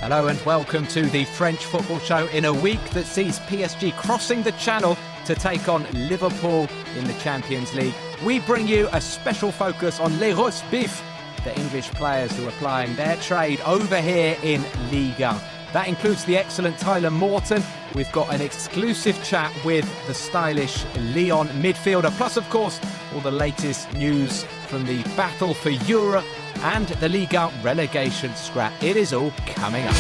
Hello and welcome to the French Football Show in a week that sees PSG crossing the channel to take on Liverpool in the Champions League. We bring you a special focus on les roast beef, the English players who are plying their trade over here in Ligue. That includes the excellent Tyler Morton. We've got an exclusive chat with the stylish Lyon midfielder, plus of course all the latest news from the battle for Europe and the Ligue relegation scrap. It is all coming up.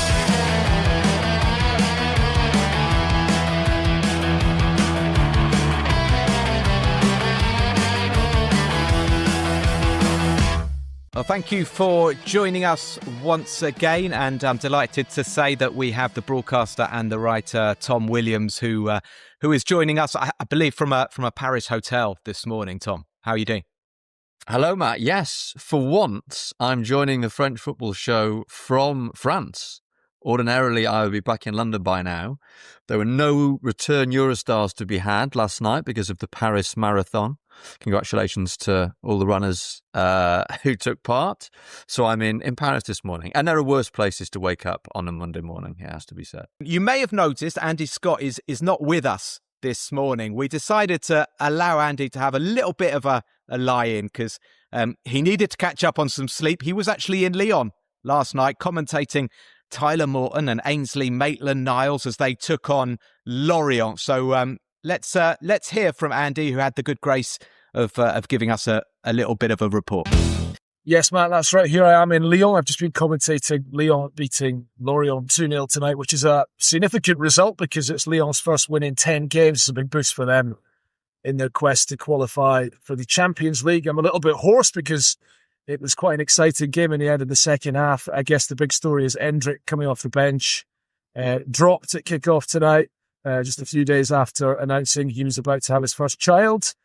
Well, thank you for joining us once again, and I'm delighted to say that we have the broadcaster and the writer Tom Williams, who is joining us, I believe, from a Paris hotel this morning. Tom, how are you doing? Hello, Matt. Yes, for once, I'm joining the French Football Show from France. Ordinarily, I would be back in London by now. There were no return Eurostars to be had last night because of the Paris Marathon. Congratulations to all the runners who took part. So I'm in Paris this morning. And there are worse places to wake up on a Monday morning, it has to be said. You may have noticed Andy Scott is not with us this morning. We decided to allow Andy to have a little bit of a lie-in because he needed to catch up on some sleep. He was actually in Lyon last night commentating Tyler Morton and Ainsley Maitland-Niles as they took on Lorient. So let's hear from Andy, who had the good grace of giving us a little bit of a report. Yes, Matt, that's right. Here I am in Lyon. I've just been commentating Lyon beating Lorient 2-0 tonight, which is a significant result because it's Lyon's first win in 10 games. It's a big boost for them in their quest to qualify for the Champions League. I'm a little bit hoarse because it was quite an exciting game in the end of the second half. I guess the big story is Endrick coming off the bench, dropped at kick-off tonight, just a few days after announcing he was about to have his first child.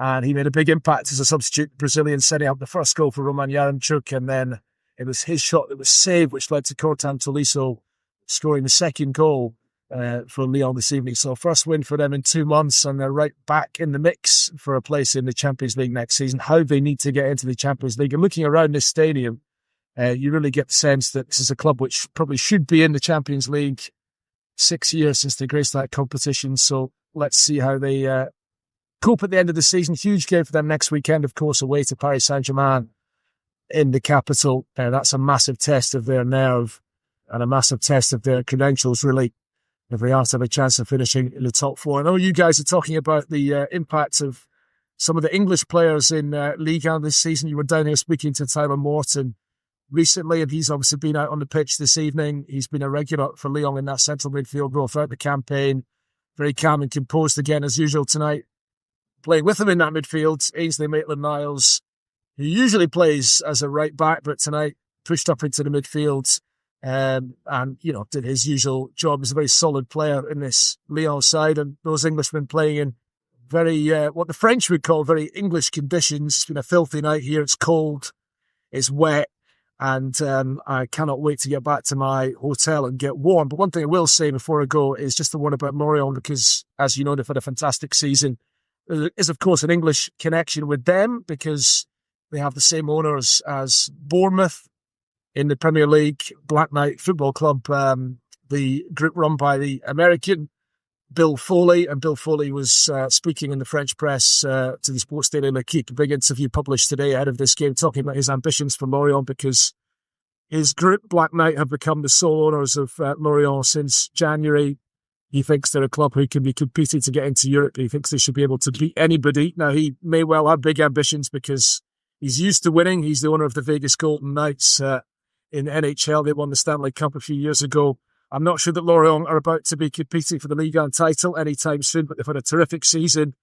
And he made a big impact as a substitute Brazilian, setting up the first goal for Roman Yaremchuk. And then it was his shot that was saved, which led to Corentin Tolisso scoring the second goal for Lyon this evening. So first win for them in 2 months, and they're right back in the mix for a place in the Champions League next season. How they need to get into the Champions League. And looking around this stadium, you really get the sense that this is a club which probably should be in the Champions League. 6 years since they graced that competition. So let's see how they cope at the end of the season. Huge game for them next weekend, of course, away to Paris Saint-Germain in the capital. That's a massive test of their nerve and a massive test of their credentials, really, if they are to have a chance of finishing in the top four. I know you guys are talking about the impact of some of the English players in Ligue 1 this season. You were down here speaking to Tyler Morton recently, and he's obviously been out on the pitch this evening. He's been a regular for Lyon in that central midfield role throughout the campaign. Very calm and composed again, as usual tonight. Playing with him in that midfield, Ainsley Maitland-Niles, who usually plays as a right back, but tonight pushed up into the midfield and, did his usual job. He's a very solid player in this Lyon side, and those Englishmen playing in very, what the French would call very English conditions. It's been a filthy night here. It's cold, it's wet, and I cannot wait to get back to my hotel and get warm. But one thing I will say before I go is just the one about Lorient, because, as you know, they've had a fantastic season. There is, of course, an English connection with them because they have the same owners as Bournemouth in the Premier League, Black Knight Football Club, the group run by the American Bill Foley. And Bill Foley was speaking in the French press to the Sports Daily L'Équipe, a big interview published today ahead of this game, talking about his ambitions for Lorient because his group, Black Knight, have become the sole owners of Lorient since January. He thinks they're a club who can be competing to get into Europe. He thinks they should be able to beat anybody. Now, he may well have big ambitions because he's used to winning. He's the owner of the Vegas Golden Knights in NHL. They won the Stanley Cup a few years ago. I'm not sure that Lorient are about to be competing for the Ligue 1 title anytime soon, but they've had a terrific season.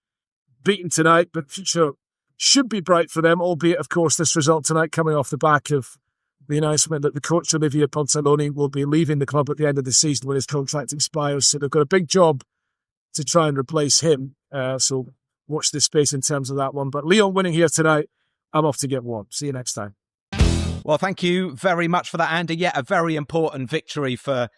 Beaten tonight, but future should be bright for them, albeit, of course, this result tonight coming off the back of the announcement that the coach, Olivier Pontaloni, will be leaving the club at the end of the season when his contract expires. So they've got a big job to try and replace him. So watch this space in terms of that one. But Lyon winning here tonight, I'm off to get warm. See you next time. Well, thank you very much for that, Andy. Yeah, a very important victory for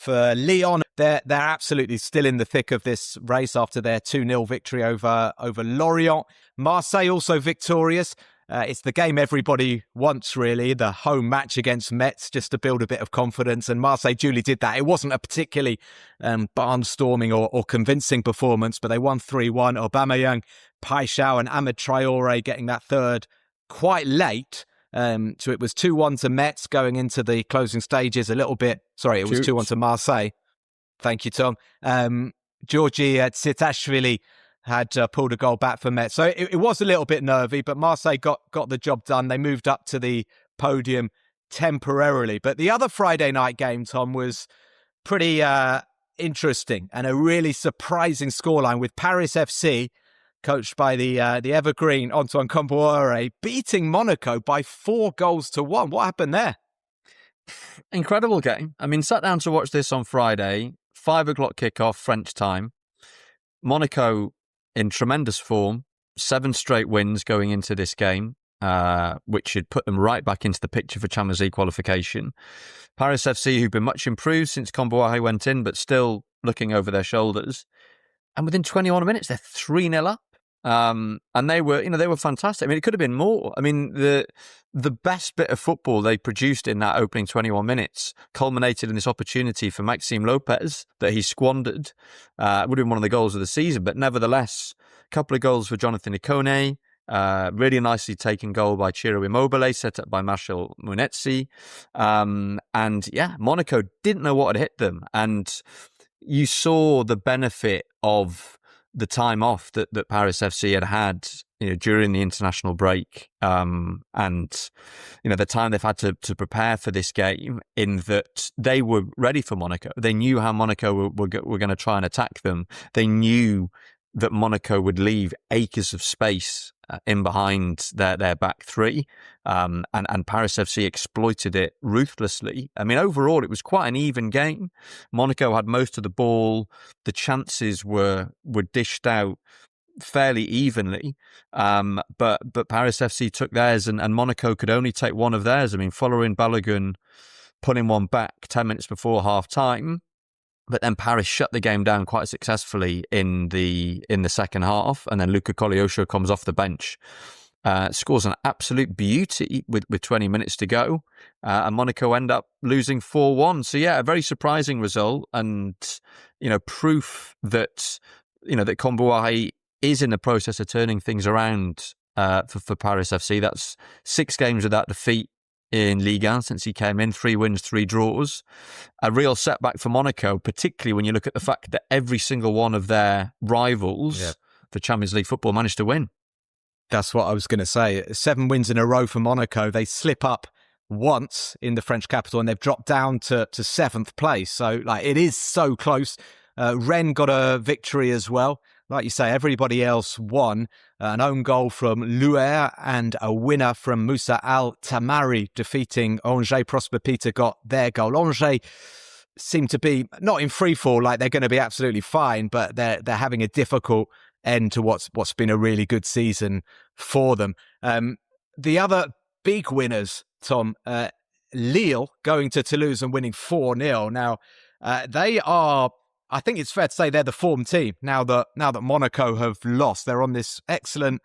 Lyon. They're absolutely still in the thick of this race after their 2-0 victory over Lorient. Marseille also victorious. It's the game everybody wants, really, the home match against Metz, just to build a bit of confidence. And Marseille duly did that. It wasn't a particularly barnstorming or convincing performance, but they won 3-1. Aubameyang, Paixão and Ahmed Traoré getting that third quite late. So it was 2-1 to Metz going into the closing stages a little bit. Sorry, it was 2-1 to Marseille. Thank you, Tom. Georgi Tsitashvili had pulled a goal back for Metz. So it was a little bit nervy, but Marseille got the job done. They moved up to the podium temporarily. But the other Friday night game, Tom, was pretty interesting and a really surprising scoreline with Paris FC, coached by the evergreen Antoine Kombouaré, beating Monaco by 4-1. What happened there? Incredible game. I mean, sat down to watch this on Friday, 5 o'clock kickoff, French time. Monaco in tremendous form, 7 straight wins going into this game, which should put them right back into the picture for Champions League qualification. Paris FC, who've been much improved since Kombouaré went in, but still looking over their shoulders. And within 21 minutes, they're 3-0 up. And they were fantastic. I mean, it could have been more. I mean, the best bit of football they produced in that opening 21 minutes culminated in this opportunity for Maxime Lopez that he squandered. It would have been one of the goals of the season, but nevertheless, a couple of goals for Jonathan Ikone. Really nicely taken goal by Ciro Immobile, set up by Marcel Munetsi. And yeah, Monaco didn't know what had hit them. And you saw the benefit of the time off that Paris FC had during the international break, and the time they've had to prepare for this game, in that they were ready for Monaco. They knew how Monaco were going to try and attack them. They knew that Monaco would leave acres of space in behind their back three, and Paris FC exploited it ruthlessly. I mean, overall, it was quite an even game. Monaco had most of the ball. The chances were dished out fairly evenly, but Paris FC took theirs, and Monaco could only take one of theirs. I mean, following Balogun putting one back 10 minutes before half time. But then Paris shut the game down quite successfully in the second half, and then Luca Koleosho comes off the bench, scores an absolute beauty with 20 minutes to go, and Monaco end up losing 4-1. So yeah, a very surprising result, and proof that that Kombouaré is in the process of turning things around for Paris FC. That's 6 games without defeat in Ligue 1 since he came in, 3 wins, 3 draws. A real setback for Monaco, particularly when you look at the fact that every single one of their rivals for Champions League football managed to win. That's what I was going to say. 7 wins in a row for Monaco. They slip up once in the French capital and they've dropped down to 7th place. So it is so close. Rennes got a victory as well. Like you say, everybody else won. An own goal from Louer and a winner from Moussa Al Tamari defeating Angers. Prosper Peter got their goal. Angers seem to be not in free fall, like they're going to be absolutely fine, but they're having a difficult end to what's been a really good season for them. The other big winners, Tom, Lille going to Toulouse and winning 4-0. Now, they are, I think it's fair to say they're the form team now that Monaco have lost. They're on this excellent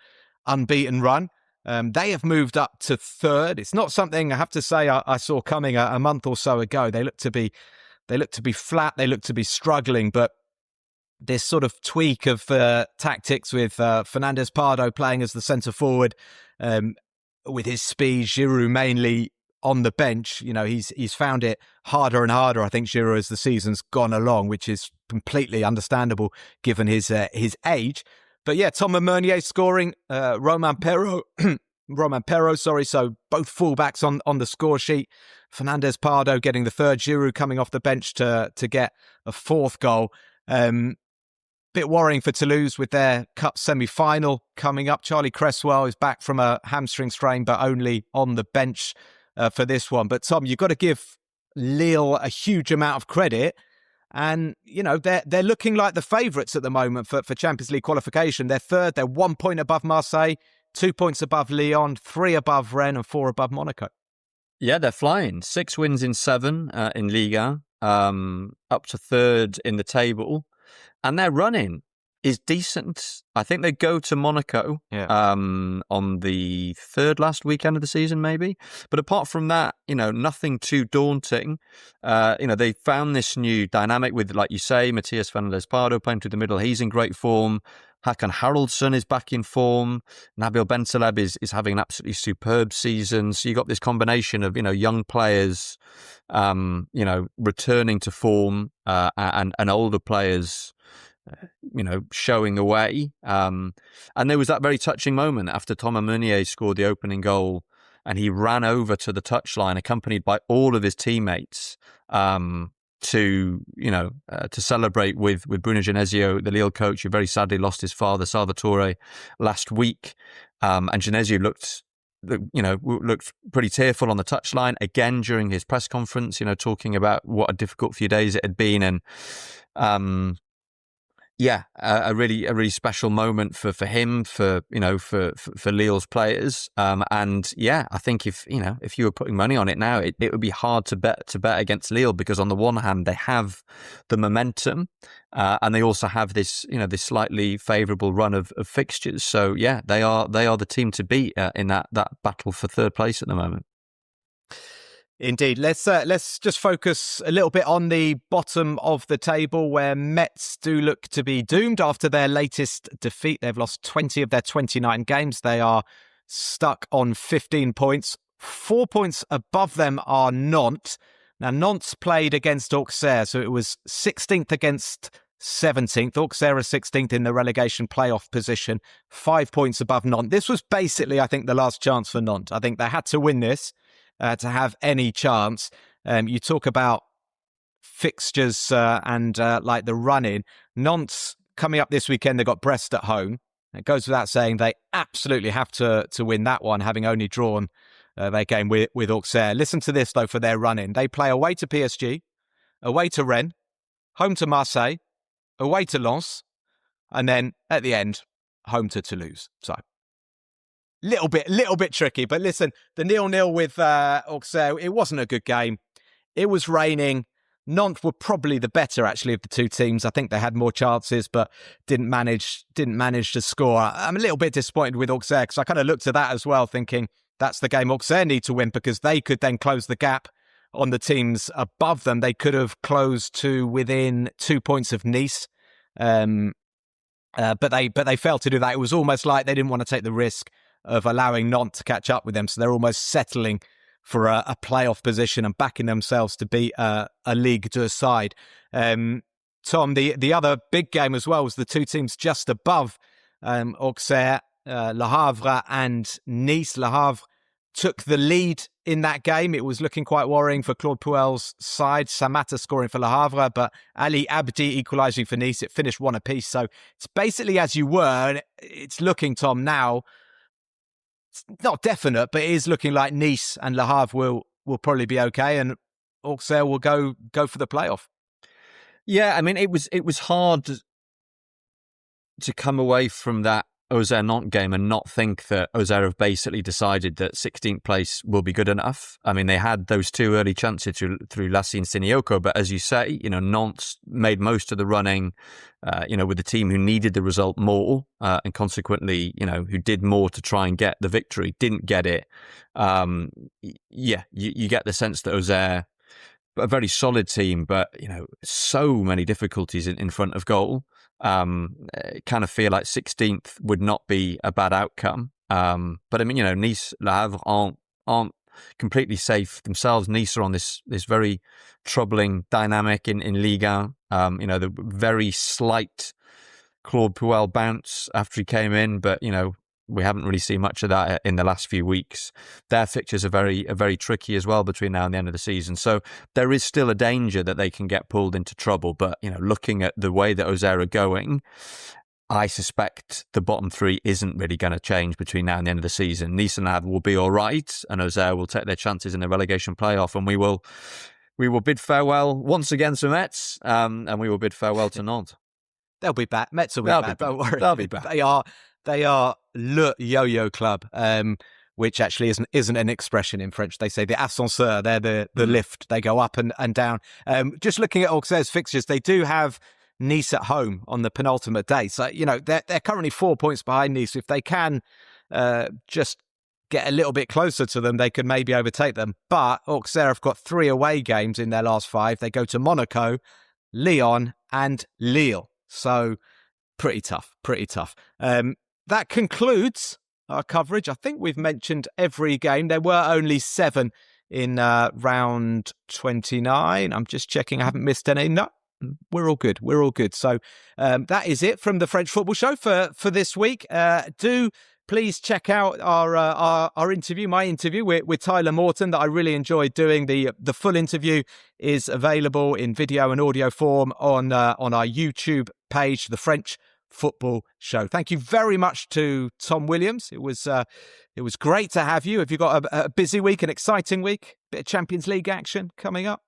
unbeaten run. They have moved up to 3rd. It's not something I have to say I saw coming a month or so ago. They look to be flat. They look to be struggling, but this sort of tweak of tactics with Fernandez Pardo playing as the centre forward, with his speed, Giroud mainly on the bench, he's found it harder and harder, I think, Giroud, as the season's gone along, which is completely understandable given his age. But yeah, Thomas Meunier scoring, Romain Perrault, so both fullbacks on the score sheet. Fernandez Pardo getting the 3rd, Giroud coming off the bench to get a 4th goal. Bit worrying for Toulouse with their cup semi-final coming up. Charlie Cresswell is back from a hamstring strain, but only on the bench for this one. But Tom, you've got to give Lille a huge amount of credit. And, they're looking like the favourites at the moment for Champions League qualification. They're 3rd, they're 1 point above Marseille, 2 points above Lyon, 3 above Rennes and 4 above Monaco. Yeah, they're flying. 6 wins in 7 in Ligue 1, up to 3rd in the table. And they're running is decent. I think they go to Monaco on the third last weekend of the season, maybe. But apart from that, nothing too daunting. They found this new dynamic with, like you say, Matias Fernandez-Pardo playing through the middle. He's in great form. Hakan Haraldsson is back in form. Nabil Bentaleb is having an absolutely superb season. So you got this combination of, young players, returning to form, and older players, showing the way. And there was that very touching moment after Thomas Meunier scored the opening goal and he ran over to the touchline accompanied by all of his teammates to celebrate with Bruno Genesio, the Lille coach, who very sadly lost his father, Salvatore, last week. And Genesio looked pretty tearful on the touchline again during his press conference, talking about what a difficult few days it had been. And, a really special moment for him, for Lille's players. I think if you were putting money on it now, it would be hard to bet against Lille, because on the one hand, they have the momentum, and they also have this, this slightly favourable run of fixtures. So yeah, they are the team to beat in that battle for third place at the moment. Indeed. Let's just focus a little bit on the bottom of the table, where Metz do look to be doomed after their latest defeat. They've lost 20 of their 29 games. They are stuck on 15 points. 4 points above them are Nantes. Now, Nantes played against Auxerre, so it was 16th against 17th. Auxerre are 16th in the relegation playoff position, 5 points above Nantes. This was basically, I think, the last chance for Nantes. I think they had to win this to have any chance. You talk about fixtures and like the run-in. Nantes coming up this weekend, they've got Brest at home. It goes without saying they absolutely have to win that one, having only drawn their game with Auxerre. Listen to this, though, for their run-in. They play away to PSG, away to Rennes, home to Marseille, away to Lens, and then at the end, home to Toulouse. So little bit tricky, but listen, the 0-0 with Auxerre, it wasn't a good game. It was raining. Nantes were probably the better, actually, of the two teams. I think they had more chances, but didn't manage to score. I'm a little bit disappointed with Auxerre, because I kind of looked at that as well, thinking that's the game Auxerre need to win, because they could then close the gap on the teams above them. They could have closed to within 2 points of Nice, but they failed to do that. It was almost like they didn't want to take the risk of allowing Nantes to catch up with them. So they're almost settling for a playoff position and backing themselves to beat a Ligue 2 side. Tom, the other big game as well was the two teams just above Auxerre, Le Havre and Nice. Le Havre took the lead in that game. It was looking quite worrying for Claude Puel's side. Samatta scoring for Le Havre, but Ali Abdi equalising for Nice. It finished 1 apiece. So it's basically as you were. And it's looking, Tom, now, it's not definite, but it is looking like Nice and Le Havre will probably be okay, and Auxerre will go for the playoff. Yeah, I mean, it was hard to come away from that Auxerre-Nantes game and not think that Auxerre have basically decided that 16th place will be good enough. I mean, they had those two early chances through Lassine Sinioko, but as you say, Nantes made most of the running, with the team who needed the result more, and consequently, who did more to try and get the victory, didn't get it. You get the sense that Auxerre, a very solid team, but so many difficulties in front of goal. Kind of feel like 16th would not be a bad outcome. But I mean, Nice, Le Havre aren't completely safe themselves. Nice are on this very troubling dynamic in Ligue 1. The very slight Claude Puel bounce after he came in, but we haven't really seen much of that in the last few weeks. Their fixtures are very tricky as well between now and the end of the season. So there is still a danger that they can get pulled into trouble. But, looking at the way that Auxerre are going, I suspect the bottom three isn't really going to change between now and the end of the season. Nice and Havre will be all right, and Auxerre will take their chances in the relegation playoff, and we will bid farewell once again to Metz, and we will bid farewell to Nantes. They'll be back. Metz will be back. Don't worry. They'll be back. They are le yo-yo club, which actually isn't an expression in French. They say the ascenseur. They're the lift. They go up and down. Just looking at Auxerre's fixtures, they do have Nice at home on the penultimate day. So, they're currently 4 points behind Nice. If they can just get a little bit closer to them, they could maybe overtake them. But Auxerre have got 3 away games in their last 5. They go to Monaco, Lyon and Lille. So pretty tough. That concludes our coverage. I think we've mentioned every game. There were only 7 in round 29. I'm just checking. I haven't missed any. No, we're all good. So that is it from the French Football Show for this week. Do please check out our interview, my interview with Tyler Morton that I really enjoyed doing. The full interview is available in video and audio form on our YouTube page, the French Football Show. Thank you very much to Tom Williams. It was great to have you. Have you got a busy week, an exciting week? Bit of Champions League action coming up?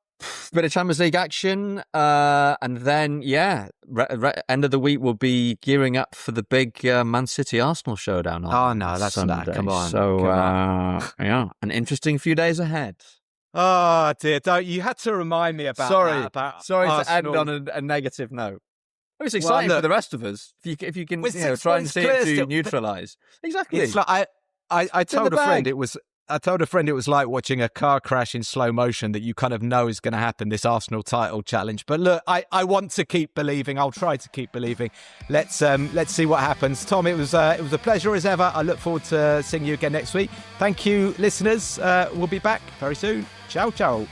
Bit of Champions League action, and then end of the week we'll be gearing up for the big Man City Arsenal showdown on Oh no, that's Sunday. not. Come on. So an interesting few days ahead. Oh dear, you had to remind me about that. Sorry Arsenal. to end on a negative note. It's exciting for the rest of us. If you can try and see it to neutralise. Exactly. It's like I told a friend it was like watching a car crash in slow motion that you kind of know is going to happen, this Arsenal title challenge. But look, I want to keep believing. I'll try to keep believing. Let's see what happens. Tom, it was a pleasure as ever. I look forward to seeing you again next week. Thank you, listeners. We'll be back very soon. Ciao, ciao.